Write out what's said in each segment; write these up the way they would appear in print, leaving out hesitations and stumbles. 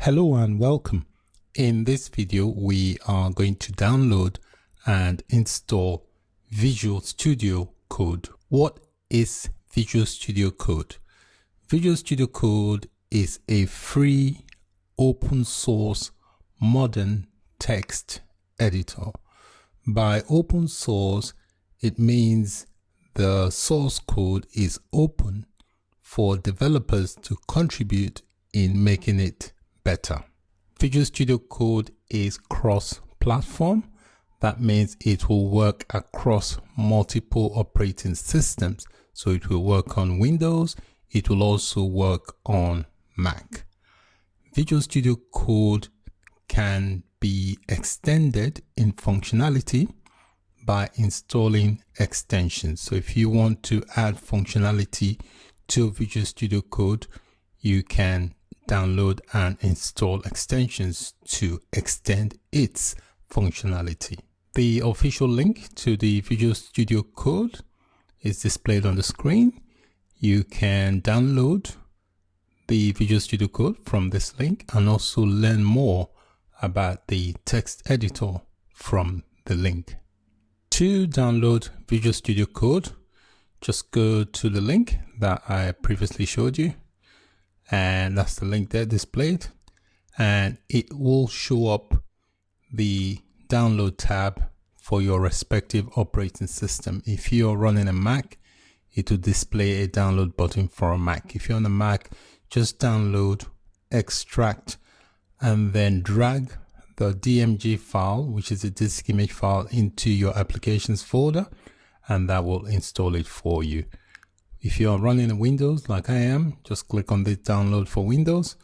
Hello and welcome. In this video, we are going to download and install Visual Studio Code. What is Visual Studio Code? Visual Studio Code is a free, open source, modern text editor. By open source, it means the source code is open for developers to contribute in making it better. Visual Studio Code is cross-platform. That means it will work across multiple operating systems. So it will work on Windows. It will also work on Mac. Visual Studio Code can be extended in functionality by installing extensions. So if you want to add functionality to Visual Studio Code, you can download and install extensions to extend its functionality. The official link to the Visual Studio Code is displayed on the screen. You can download the Visual Studio Code from this link and also learn more about the text editor from the link. To download Visual Studio Code, just go to the link that I previously showed you. And that's the link there displayed, and it will show up the download tab for your respective operating system. If you're running a Mac, it will display a download button for a Mac. If you're on a Mac, just download, extract, and then drag the DMG file, which is a disk image file, into your applications folder, and that will install it for you. If you're running a Windows like I am, just click on this download for Windows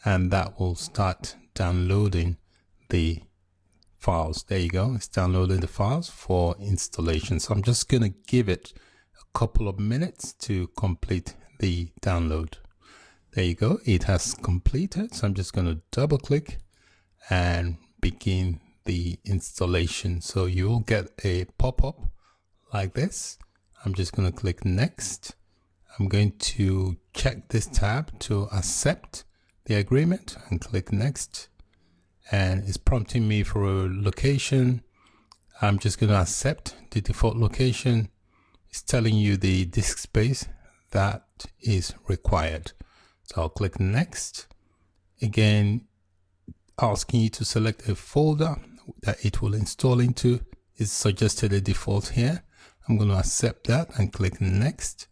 and that will start downloading the files. There you go. It's downloading the files for installation. So I'm just going to give it a couple of minutes to complete the download. There you go. It has completed. So I'm just going to double click and begin the installation. So you will get a pop-up like this. I'm just going to click next. I'm going to check this tab to accept the agreement and click next. And it's prompting me for a location. I'm just going to accept the default location. It's telling you the disk space that is required. So I'll click next. Again, asking you to select a folder that it will install into. It's suggested a default here. I'm going to accept that and click next.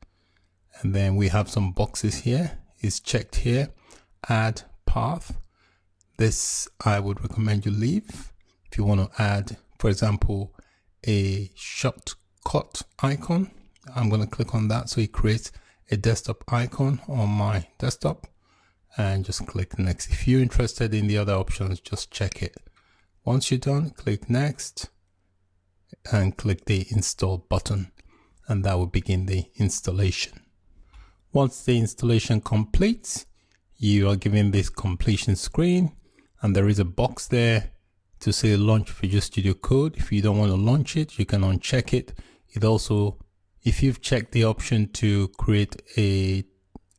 And then we have some boxes here. It's checked here. Add path. This I would recommend you leave. If you want to add, for example, a shortcut icon, I'm going to click on that. So it creates a desktop icon on my desktop and just click next. If you're interested in the other options, just check it. Once you're done, click next and click the install button, and that will begin the installation. Once the installation completes, you are given this completion screen, and there is a box there to say launch Visual Studio Code. If you don't want to launch it, you can uncheck it. It also, if you've checked the option to create a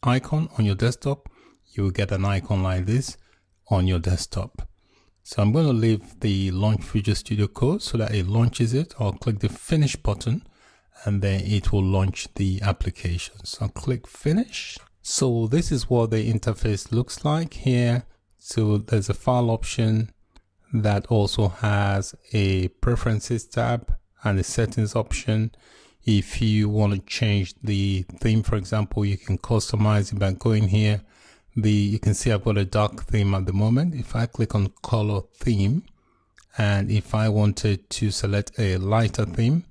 icon on your desktop, you will get an icon like this on your desktop. So I'm going to leave the launch Visual Studio Code so that it launches it. I'll click the finish button and then it will launch the application. So I'll click finish. So this is what the interface looks like here. So there's a file option that also has a preferences tab and a settings option. If you want to change the theme, for example, you can customize it by going here. You can see I've got a dark theme at the moment. If I click on color theme, and if I wanted to select a lighter theme,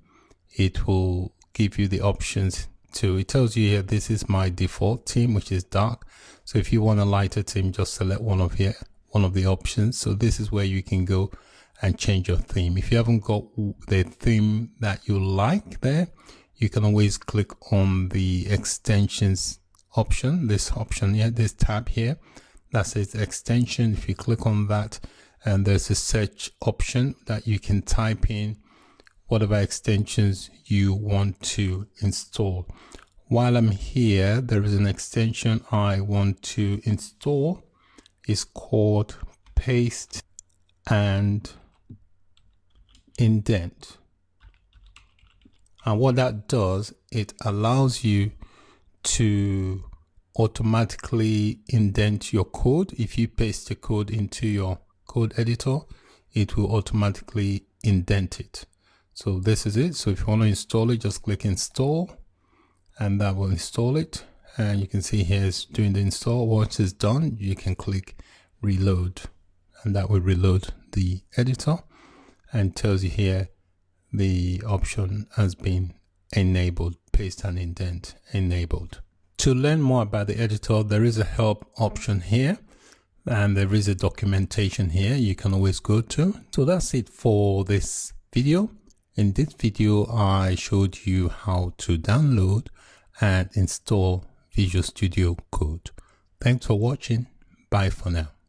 it will give you the options to, it tells you here, this is my default theme, which is dark. So if you want a lighter theme, just select one of the options. So this is where you can go and change your theme. If you haven't got the theme that you like there, you can always click on the extensions option, this option here, this tab here that says extension. If you click on that, and there's a search option that you can type in whatever extensions you want to install. While I'm here, there is an extension I want to install, is called paste and indent. And what that does, it allows you to automatically indent your code. If you paste the code into your code editor, it will automatically indent it. So this is it. So if you want to install it, just click install and that will install it. And you can see here it's doing the install. Once it's done, you can click reload and that will reload the editor and tells you here the option has been enabled, paste and indent enabled. To learn more about the editor, there is a help option here and there is a documentation here you can always go to. So that's it for this video. In this video, I showed you how to download and install Visual Studio Code. Thanks for watching. Bye for now.